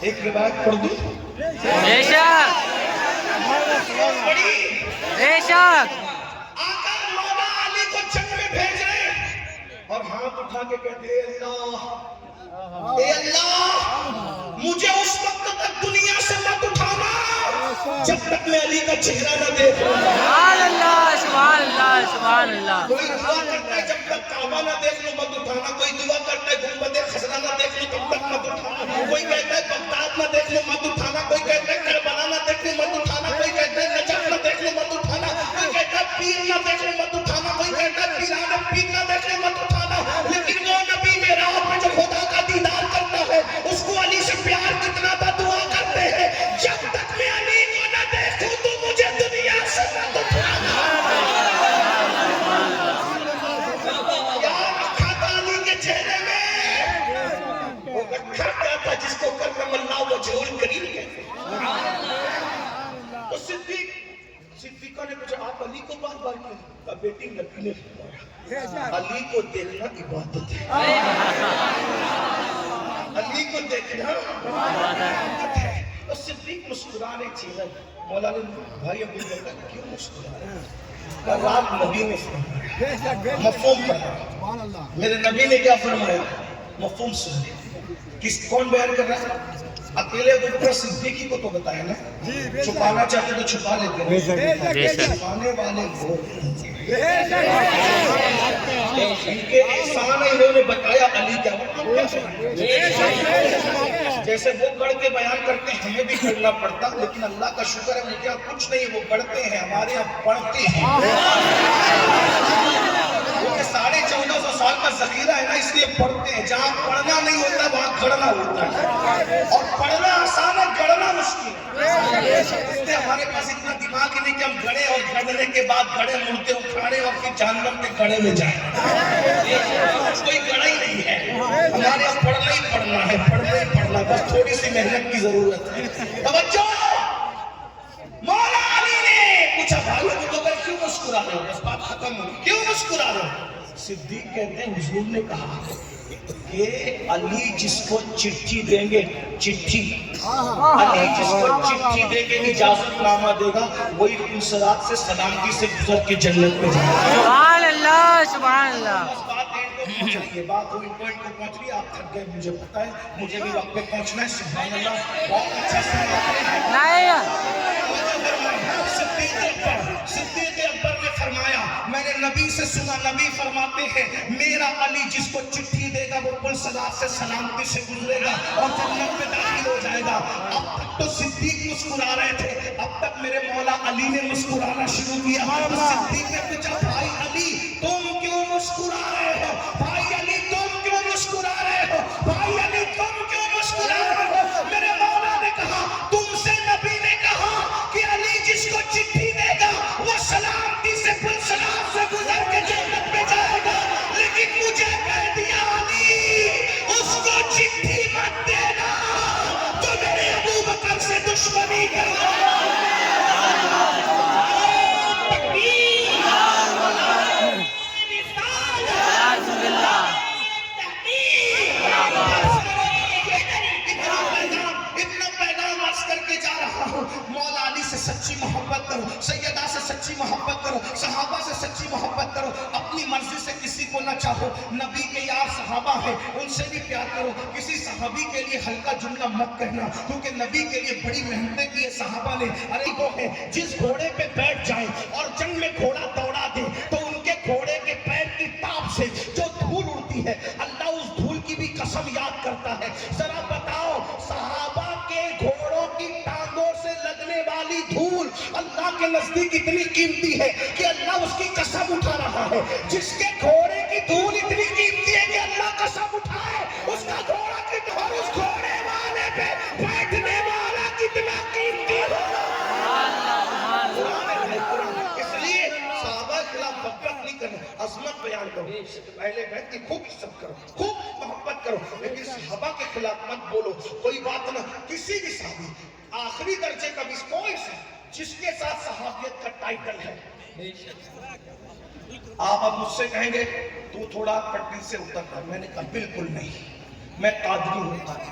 ایک روایت پڑھ دوں؟ بے شک بے شک آقا مولا علی کو جنگ میں بھیج رہے ہیں اور ہاتھ اٹھا کے کہتے ہیں اے اللہ مجھے اس وقت تک دنیا سے مت اٹھانا جب تک میں علی کا چہرہ نہ دیکھوں. سبحان اللہ سبحان اللہ سبحان اللہ. کوئی دعا کرتا ہے جب تک کعبہ نہ دیکھ لو مت اٹھانا. کوئی دعا کرتا ہے گنبد خضرا نہ دیکھ لو تب تک مت اٹھانا. کوئی کہتا ہے بغداد نہ دیکھ لو مت اٹھانا. کوئی کہتا ہے کربلا نہ دیکھ لو مت اٹھانا. کوئی کہتا ہے نجف نہ دیکھ لو مت اٹھانا. کوئی کہتا ہے پیر نہ دیکھ لو مت اٹھانا. کوئی کہتا ہے پیران پیر نہ دیکھ لو مت اٹھانا. لیکن وہ نبی میں راہ میں جو خدا کا دیدار کرتا ہے اس کو علی سے پیار کتنا تھا. دعا کرتے ہیں جب تک میں علی کو نہ دیکھوں تو مجھے دنیا سے مت اٹھانا. جس کو کرم اللہ وجہ الکریم کہتے ہیں. تو صدیقہ نے پوچھا آپ علی کو بار بار کیوں؟ کہا بیٹی نبی نے فرمایا علی کو دیکھنا عبادت ہے. علی کو دیکھنا عبادت ہے. تو صدیق مسکرانے چیزیں مولا نے بھائی ابو بکر کیوں مسکرا رہے ہیں؟ کہا رات نبی نے فرمایا مفہوم فرمایا. میرے نبی نے کیا فرمایا مفہوم سن. کون بیان کر رہا ہے؟ اکیلے ابو بکر صدیقی کو تو بتایا نا. چھپانا چاہتے تو چھپا لیتے ہیں. چھپانے والے وہ ان کے احسان انہوں نے بتایا علی کیا جیسے وہ پڑھ کے بیان کرتے ہیں ہمیں بھی کرنا پڑتا. لیکن اللہ کا شکر ہے مجھے کچھ نہیں وہ پڑھتے ہیں ہمارے یہاں پڑھتے ہیں. 1450 سال کا ذخیرہ ہے نا اس لیے پڑھتے ہیں. جہاں پڑھنا نہیں ہوتا وہاں گھڑنا ہوتا ہے اور پڑھنا آسان ہے گھڑنا مشکل ہے. اس لیے ہمارے پاس اتنا دماغ ہی نہیں کہ ہم گھڑے اور گھڑنے کے بعد گھڑے مڑتے اکھاڑے اور پھر جہنم کے گھڑے میں جائیں. کوئی گھڑا ہی نہیں ہے. ہمارے یہاں پڑھنا ہی پڑھنا ہے. پڑھنا ہی پڑھنا بس تھوڑی سی محنت کی ضرورت ہے. توجہ مولا علی نے پوچھا بھائی ابو بکر کیوں مسکرا رہے ہو؟ بس بات ختم ہوئی. کیوں مسکرا رہے ہو؟ صدیق کہتے ہیں حضور نے کہا کہ علی جس کو چٹھی دیں گے چٹھی علی جس کو چٹھی دیں گے اجازت نامہ دے گا وہی پلسرات سے سلامتی سے گزر کے جنت میں جائے گا. سبحان اللہ سبحان اللہ. یہ بات ہوئی پوائنٹ کو پہنچ رہی. آپ تھک گئے مجھے پتا ہے. مجھے بھی وقت پہ پہنچنا ہے. سبحان اللہ بہت اچھا صدیق اکبر نے فرمایا میں نے نبی سے سنا نبی فرماتے ہیں میرا علی جس کو چٹھی دے گا وہ پلسرات سے سلامتی سے گزرے گا اور جنت میں داخل ہو جائے گا. اب تک تو صدیق مسکرا رہے تھے. اب تک میرے مولا علی نے مسکرانا شروع کیا. صدیق نے پوچھا بھائی علی تم کیوں مسکرا رہے ہو؟ بھائی علی تم کیوں مسکرا رہے ہو؟ بھائی علی تم کیوں مسکرا رہے ہو؟ میرے مولا نے کہا تم سے نبی نے کہا کہ علی جس کو چٹھی دے گا وہ سلامتی سے پلسرات سے گزر کے جنت میں جائے گا. لیکن مجھے کہہ دیا علی اس کو چٹھی مت دینا تو میرے ابو بکر سے دشمنی کرنا. مولا علی سے سچی محبت کرو. سیدہ سے سچی محبت کرو. صحابہ سے سچی محبت کرو. اپنی مرضی سے کسی کو نہ چاہو. نبی کے یار صحابہ ہیں ان سے بھی پیار کرو. کسی صحابی کے لیے ہلکا جملہ مت کہنا کیونکہ نبی کے لیے بڑی محنتیں کی ہے صحابہ نے. ارے وہ ہے جس گھوڑے پہ بیٹھ جائیں اور جنگ میں گھوڑا دوڑا دے تو ان کے گھوڑے کے پیر کی ٹاپ سے جو دھول اڑتی ہے اللہ اس دھول کی بھی قسم یاد کرتا ہے. ذرا بتاؤ صحابہ کے گھوڑوں کی ٹانگوں سے لگنے والی دھول اللہ کے نزدیک اتنی قیمتی ہے کہ اللہ اس کی قسم اٹھا رہا ہے. جس کے گھوڑے کی دھول اتنی قیمتی ہے کہ اللہ قسم اٹھائے اس کا گھوڑا کتنا اور اس گھوڑے والے پہ بیٹھنے والا کتنا قیمتی ہوگا. اس لیے صحابہ کے خلاف بغض نہیں کرنا. عظمت بیان کرو. اہل بیت کی خوب عزت کرو. خوب محبت کرو. لیکن صحابہ کے خلاف مت بولو. کوئی بات نہ کسی بھی صحابی آخری درجے کا بھی کوئی سے جس کے ساتھ صحابیت کا ٹائٹل ہے. آپ اب مجھ سے کہیں گے تو تھوڑا پٹری سے اتر کر. میں نے کہا بالکل نہیں. میں قادری ہوں. قادری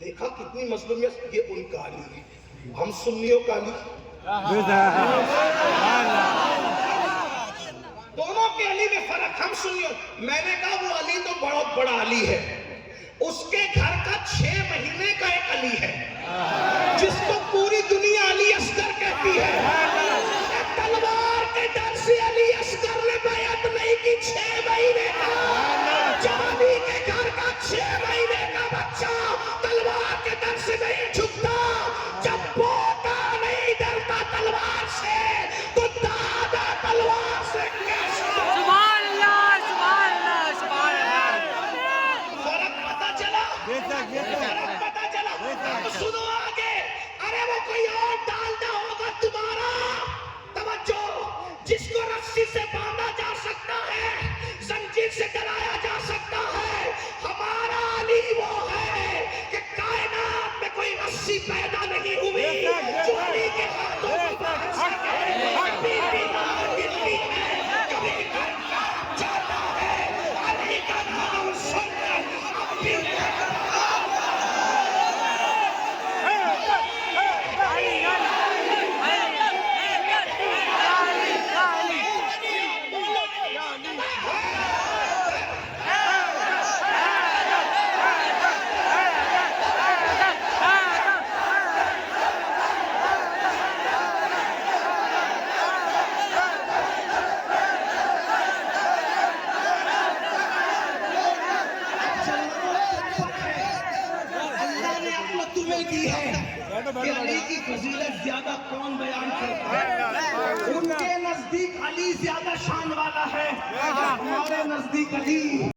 دیکھا کتنی مظلومیت، یہ ان کا علی ہے، ہم سنیوں کا علی، دونوں کے علی میں فرق، ہم سنیوں، میں نے کہا وہ علی تو بہت بڑا علی ہے، اس کے گھر کا 6 مہینے کا ایک علی ہے جس کو پوری دنیا علی اصغر کہتی ہے، تلوار کے ڈر سے علی اصغر نے بیعت نہیں کی 6 مہینے کا، جوانی کے گھر کا 6 مہینے کا بچہ تلوار کے ڈر سے نہیں جھکتا، جب پوتا نہیں ڈرتا تلوار سے تو دادا تلوار سے کیسے؟ سبحان اللہ سبحان اللہ سبحان اللہ. فرق پتا چلا، فرق پتا چلا. اب سنو آگے، ارے وہ کوئی اور ڈالنا ہوگا تمہارا، توجہ، جس کو رسی سے باندھا جا سکتا ہے، زنجیر سے ڈرایا جا سکتا ہے، ہمارا علی وہ ہے کہ کائنات میں کوئی رسی پیدا نہیں ہوئی جو علی کے ہاتھوں کو باندھ سکے. کبھی بیمار گرتی ہے، کبھی گھر کا جاتا ہے، علی کا نام سن کر اب بھی دی ہے کہ علی کی فضیلت زیادہ کون بیان کرتا ہے؟ ان کے نزدیک علی زیادہ شان والا ہے، ہمارے نزدیک علی